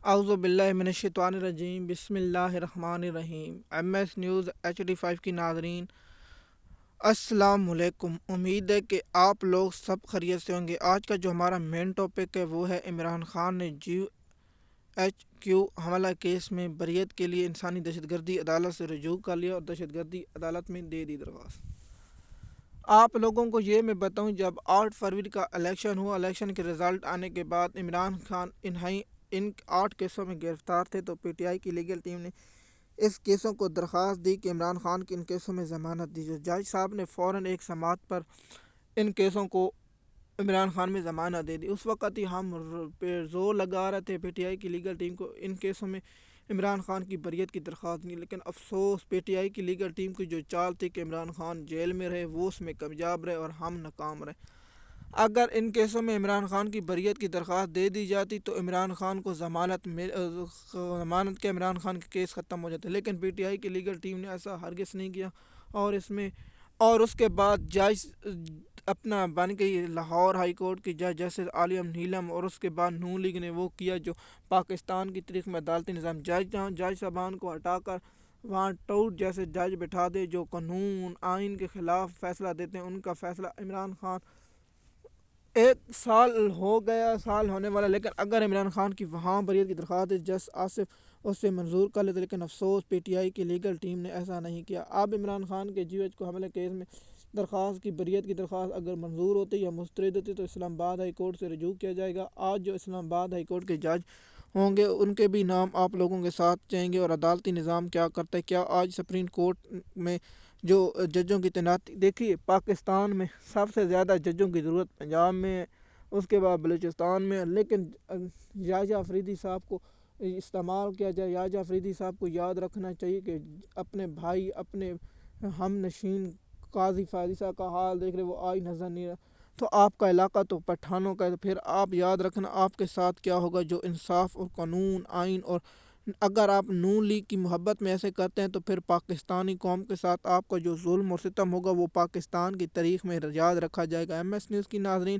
اعوذ باللہ من الشیطان الرجیم بسم اللہ الرحمن الرحیم ایم ایس نیوز HD5 کی ناظرین السلام علیکم۔ امید ہے کہ آپ لوگ سب خیریت سے ہوں گے۔ آج کا جو ہمارا مین ٹاپک ہے وہ ہے عمران خان نے GHQ حملہ کیس میں بریت کے لیے انسانی دہشت گردی عدالت سے رجوع کر لیا اور دہشت گردی عدالت میں دے دی درخواست۔ آپ لوگوں کو یہ میں بتاؤں، جب 8 فروری کا الیکشن ہوا، الیکشن کے رزلٹ آنے کے بعد عمران خان ان 8 کیسوں میں گرفتار تھے، تو PTI کی لیگل ٹیم نے اس کیسوں کو درخواست دی کہ عمران خان کی ان کیسوں میں ضمانت دی جائے۔ جج صاحب نے فوراً ایک سماعت پر ان کیسوں کو عمران خان میں ضمانت دے دی۔ اس وقت ہی ہم پہ زور لگا رہے تھے PTI کی لیگل ٹیم کو ان کیسوں میں عمران خان کی بریت کی درخواست نہیں، لیکن افسوس PTI کی لیگل ٹیم کی جو چال تھی کہ عمران خان جیل میں رہے، وہ اس میں کامیاب رہے اور ہم ناکام رہے۔ اگر ان کیسوں میں عمران خان کی بریت کی درخواست دے دی جاتی تو عمران خان کو ضمانت کے عمران خان کے کیس ختم ہو جاتے، لیکن PTI کی لیگل ٹیم نے ایسا ہرگز نہیں کیا، اور اس کے بعد جج اپنا بن گئی لاہور ہائی کورٹ کی جج جسٹس عالیہ نیلم، اور اس کے بعد نون لیگ نے وہ کیا جو پاکستان کی تاریخ میں عدالتی نظام جج صاحبان کو ہٹا کر وہاں ٹوٹ جیسے جج بٹھا دے جو قانون آئین کے خلاف فیصلہ دیتے ہیں۔ ان کا فیصلہ عمران خان 1 سال ہو گیا، سال ہونے والا، لیکن اگر عمران خان کی وہاں بریت کی درخواست جس آصف اس سے منظور کر لیتے، لیکن افسوس PTI کی لیگل ٹیم نے ایسا نہیں کیا۔ اب عمران خان کے GH کو حملے کیس میں درخواست کی بریت کی درخواست اگر منظور ہوتی یا مسترد ہوتی تو اسلام آباد ہائی کورٹ سے رجوع کیا جائے گا۔ آج جو اسلام آباد ہائی کورٹ کے جج ہوں گے ان کے بھی نام آپ لوگوں کے ساتھ جائیں گے، اور عدالتی نظام کیا کرتا ہے، کیا آج سپریم کورٹ میں جو ججوں کی تعیناتی دیکھیے، پاکستان میں سب سے زیادہ ججوں کی ضرورت پنجاب میں ہے، اس کے بعد بلوچستان میں، لیکن یحییٰ آفریدی صاحب کو استعمال کیا جائے۔ یحییٰ آفریدی صاحب کو یاد رکھنا چاہیے کہ اپنے بھائی، اپنے ہم نشین قاضی فیاضی صاحب کا حال دیکھ رہے، وہ آج نظر نہیں رہا، تو آپ کا علاقہ تو پٹھانوں کا ہے، تو پھر آپ یاد رکھنا آپ کے ساتھ کیا ہوگا۔ جو انصاف اور قانون آئین، اور اگر آپ نون لیگ کی محبت میں ایسے کرتے ہیں تو پھر پاکستانی قوم کے ساتھ آپ کا جو ظلم اور ستم ہوگا وہ پاکستان کی تاریخ میں یاد رکھا جائے گا۔ MS نیوز کی ناظرین،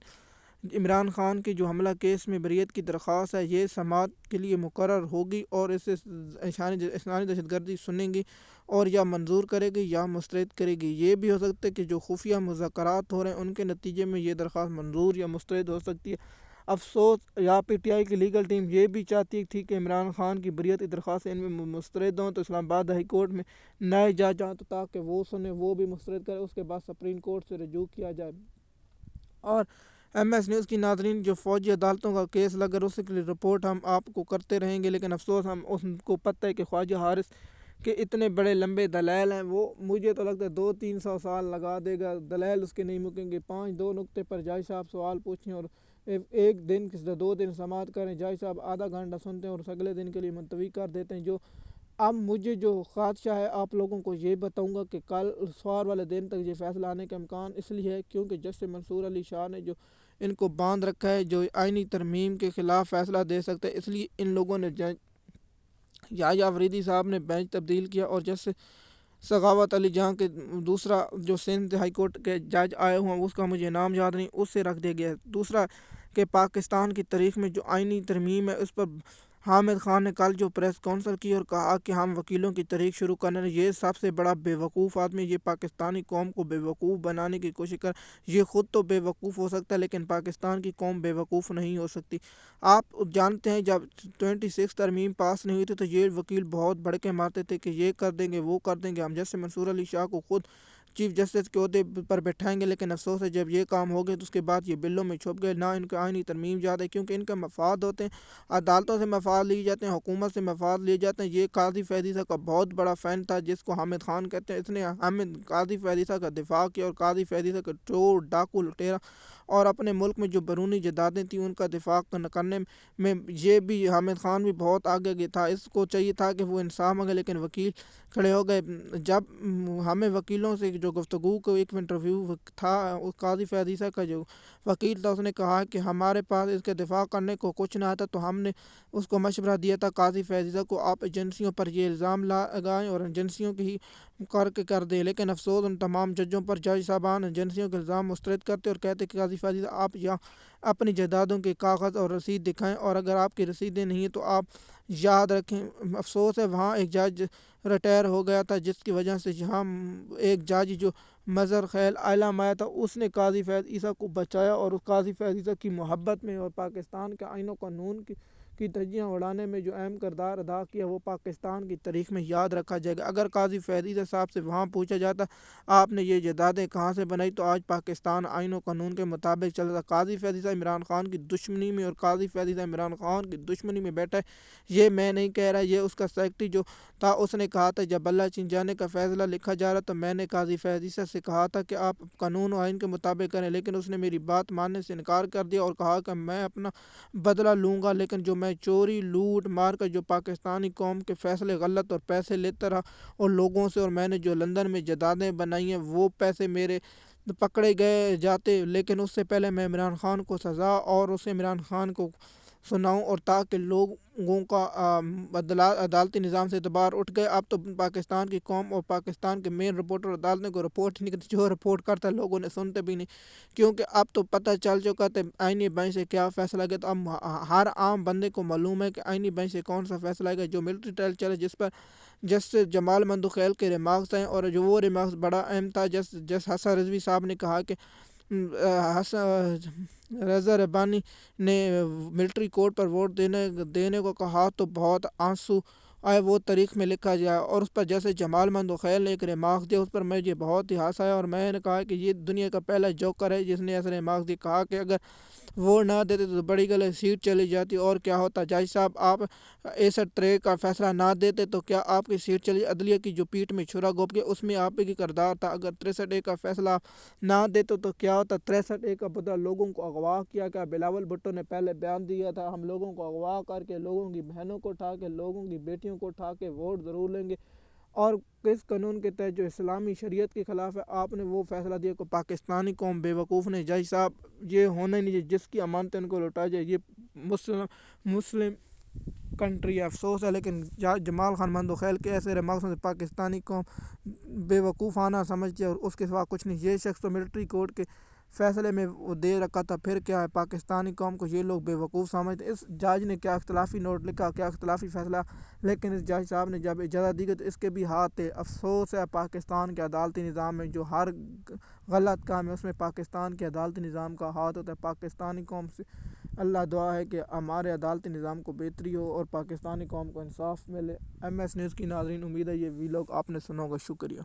عمران خان کی جو حملہ کیس میں بریت کی درخواست ہے یہ سماعت کے لیے مقرر ہوگی، اور اسے انسانی دہشت گردی سنیں گی اور یا منظور کرے گی یا مسترد کرے گی۔ یہ بھی ہو سکتا ہے کہ جو خفیہ مذاکرات ہو رہے ہیں ان کے نتیجے میں یہ درخواست منظور یا مسترد ہو سکتی ہے۔ افسوس یا PTI کی لیگل ٹیم یہ بھی چاہتی تھی کہ عمران خان کی بریت کی درخواست ان میں مسترد ہوں، تو اسلام آباد ہائی کورٹ میں نئے جج آئیں تو تاکہ وہ سنیں، وہ بھی مسترد کرے، اس کے بعد سپریم کورٹ سے رجوع کیا جائے۔ اور MS نیوز کی ناظرین، جو فوجی عدالتوں کا کیس لگا اس کی رپورٹ ہم آپ کو کرتے رہیں گے، لیکن افسوس ہم اس کو پتہ ہے کہ خواجہ حارث کے اتنے بڑے لمبے دلائل ہیں، وہ مجھے تو لگتا ہے 200-300 سال لگا دے گا، دلائل اس کے نہیں مکیں گے۔ 2 نقطے پر جج صاحب سوال پوچھیں اور 1 دن 2 دن سماعت کریں، جج صاحب آدھا گھنٹہ سنتے ہیں اور اگلے دن کے لیے ملتوی کر دیتے ہیں۔ اب مجھے جو خدشہ ہے آپ لوگوں کو یہ بتاؤں گا کہ کل سوار والے دن تک یہ فیصلہ آنے کا امکان اس لیے ہے کیونکہ جسٹس منصور علی شاہ نے جو ان کو باندھ رکھا ہے، جو آئینی ترمیم کے خلاف فیصلہ دے سکتا ہے، اس لیے ان لوگوں نے یحییٰ آفریدی صاحب نے بینچ تبدیل کیا، اور جسٹس سخاوت علی جہاں کے دوسرا جو سندھ ہائی کورٹ کے جج آئے ہوئے ہیں اس کا مجھے نام یاد نہیں، اس سے رکھ دیا گیا ہے۔ دوسرا کہ پاکستان کی تاریخ میں جو آئینی ترمیم ہے اس پر حامد خان نے کل جو پریس کانفرنس کی اور کہا کہ ہم وکیلوں کی تاریخ شروع کرنے، یہ سب سے بڑا بے وقوف آدمی، یہ پاکستانی قوم کو بے وقوف بنانے کی کوشش کر، یہ خود تو بے وقوف ہو سکتا ہے لیکن پاکستان کی قوم بے وقوف نہیں ہو سکتی۔ آپ جانتے ہیں جب 26 ترمیم پاس نہیں ہوئی تھی تو یہ وکیل بہت بڑکے مارتے تھے کہ یہ کر دیں گے، وہ کر دیں گے، ہم جسٹس منصور علی شاہ کو خود چیف جسٹس کے عہدے پر بیٹھائیں گے، لیکن افسوس ہے جب یہ کام ہو گئے تو اس کے بعد یہ بلوں میں چھپ گئے، نہ ان کا آئینی ترمیم یاد ہے کیونکہ ان کا مفاد ہوتے ہیں، عدالتوں سے مفاد لیے جاتے ہیں، حکومت سے مفاد لیے جاتے ہیں۔ یہ قاضی فیضی صاحب کا بہت بڑا فین تھا جس کو حامد خان کہتے ہیں، اس نے قاضی فیضی صاحب کا دفاع کیا اور قاضی فیضی صاحب کا چور ڈاکو لٹیرا اور اپنے ملک میں جو بیرونی جائیدادیں تھیں ان کا دفاع کرنے میں یہ بھی حامد خان بھی بہت آگے تھا۔ اس کو چاہیے تھا کہ وہ انصاف مانگے لیکن وکیل کھڑے ہو گئے۔ جب ہمیں وکیلوں سے جو گفتگو کو ایک انٹرویو تھا، قاضی فیضی صاحب کا جو وکیل تھا اس نے کہا کہ ہمارے پاس اس کے دفاع کرنے کو کچھ نہ آتا، تو ہم نے اس کو مشورہ دیا تھا قاضی فیضی صاحب کو آپ ایجنسیوں پر یہ الزام لگائیں اور ایجنسیوں کی ہی کر دیں، لیکن افسوس ان تمام ججوں پر جج صاحبان ایجنسیوں کے الزام مسترد کرتے اور کہتے کہ قاضی فیصد آپ یہاں اپنی جائیدادوں کے کاغذ اور رسید دکھائیں، اور اگر آپ کی رسیدیں نہیں ہیں تو آپ یاد رکھیں۔ افسوس ہے وہاں ایک جج ریٹائر ہو گیا تھا، جس کی وجہ سے یہاں ایک جج جو مظہر خیل عالم آیا تھا، اس نے قاضی فیض عیسیٰ کو بچایا، اور اس قاضی فیض عیسیٰ کی محبت میں اور پاکستان کے آئین و قانون کی دھجیاں اڑانے میں جو اہم کردار ادا کیا، وہ پاکستان کی تاریخ میں یاد رکھا جائے گا۔ اگر قاضی فیض عیسیٰ صاحب سے وہاں پوچھا جاتا آپ نے یہ جائیدادیں کہاں سے بنائی، تو آج پاکستان آئین و قانون کے مطابق چلتا۔ قاضی فیض عیسیٰ عمران خان کی دشمنی میں اور قاضی فیض عیسیٰ عمران خان کی دشمنی میں بیٹھا ہے، یہ میں نہیں کہہ رہا، یہ اس کا سیکرٹری جو تھا اس نے کہا تھا۔ جب اللہ چین جانے کا فیصلہ لکھا جا رہا تو میں نے قاضی فیض عیسیٰ سے کہا تھا کہ آپ قانون و آئین کے مطابق کریں، لیکن اس نے میری بات ماننے سے انکار کر دیا اور کہا کہ میں اپنا بدلہ لوں گا، لیکن جو میں چوری لوٹ مار کر جو پاکستانی قوم کے فیصلے غلط اور پیسے لیتا رہا اور لوگوں سے، اور میں نے جو لندن میں جائیدادیں بنائی ہیں وہ پیسے میرے پکڑے گئے جاتے، لیکن اس سے پہلے میں عمران خان کو سزا اور اسے عمران خان کو سناؤں، اور تاکہ لوگوں کا عدالتی نظام سے اعتبار اٹھ گئے۔ اب تو پاکستان کی قوم اور پاکستان کے مین رپورٹر عدالتوں کو رپورٹ نہیں کرتے، جو رپورٹ کرتا ہے لوگوں نے سنتے بھی نہیں، کیونکہ اب تو پتہ چل چکا تھا آئینی بینچ سے کیا فیصلہ گیا۔ تو اب ہر عام بندے کو معلوم ہے کہ آئینی بینچ سے کون سا فیصلہ گیا۔ جو ملٹری ٹرائل چلے جس پر جسٹس جمال مندوخیل کے ریمارکس ہیں، اور جو وہ ریمارکس بڑا اہم تھا، جس حسن رضوی صاحب نے کہا کہ رضا ربانی نے ملٹری کوڈ پر ووٹ دینے کو کہا تو بہت آنسو آئے، وہ تاریخ میں لکھا جائے۔ اور اس پر جیسے جمال مندوخیل نے ایک ریمارکس دیا، اس پر مجھے بہت ہی ہنس آیا، اور میں نے کہا کہ یہ دنیا کا پہلا جوکر ہے جس نے ایسے ریمارکس دیا، کہا کہ اگر ووٹ نہ دیتے تو بڑی گلے سیٹ چلی جاتی، اور کیا ہوتا جج صاحب آپ 61-63 کا فیصلہ نہ دیتے تو کیا آپ کی سیٹ چلی۔ عدلیہ کی جو پیٹ میں چھرا گھوپ گیا اس میں آپ کی کردار تھا، اگر 63-1 کا فیصلہ نہ دیتے تو کیا ہوتا۔ 63-1 کا بدلہ لوگوں کو اغوا کیا بلاول بھٹو نے پہلے بیان دیا تھا، ہم لوگوں کو اغوا کر کے لوگوں کی بہنوں کو اٹھا کے لوگوں کی بیٹیوں کو اٹھا کے ووٹ ضرور لیں گے، اور کس قانون کے تحت جو اسلامی شریعت کے خلاف ہے آپ نے وہ فیصلہ دیا کو پاکستانی قوم بے وقوف نے۔ جج صاحب یہ ہونا ہی نہیں، جس کی امانت ان کو لوٹا جائے، یہ مسلم کنٹری ہے۔ افسوس ہے لیکن جمال خان مندوخیل کے ایسے ریمارکس سے پاکستانی قوم بے وقوفانہ سمجھتی ہے، اور اس کے سوا کچھ نہیں۔ یہ شخص تو ملٹری کوڈ کے فیصلے میں وہ دے رکھا تھا، پھر کیا ہے پاکستانی قوم کو یہ لوگ بے وقوف سمجھتے۔ اس جج نے کیا اختلافی نوٹ لکھا، کیا اختلافی فیصلہ، لیکن اس جج صاحب نے جب اجازت دی گئی تو اس کے بھی ہاتھ تھے۔ افسوس ہے پاکستان کے عدالتی نظام میں، جو ہر غلط کام ہے اس میں پاکستان کے عدالتی نظام کا ہاتھ ہوتا ہے۔ پاکستانی قوم سے اللہ دعا ہے کہ ہمارے عدالتی نظام کو بہتری ہو اور پاکستانی قوم کو انصاف ملے۔ MS نیوز کی ناظرین، امید ہے یہ ویلاگ آپ نے سنا ہوگا، شکریہ۔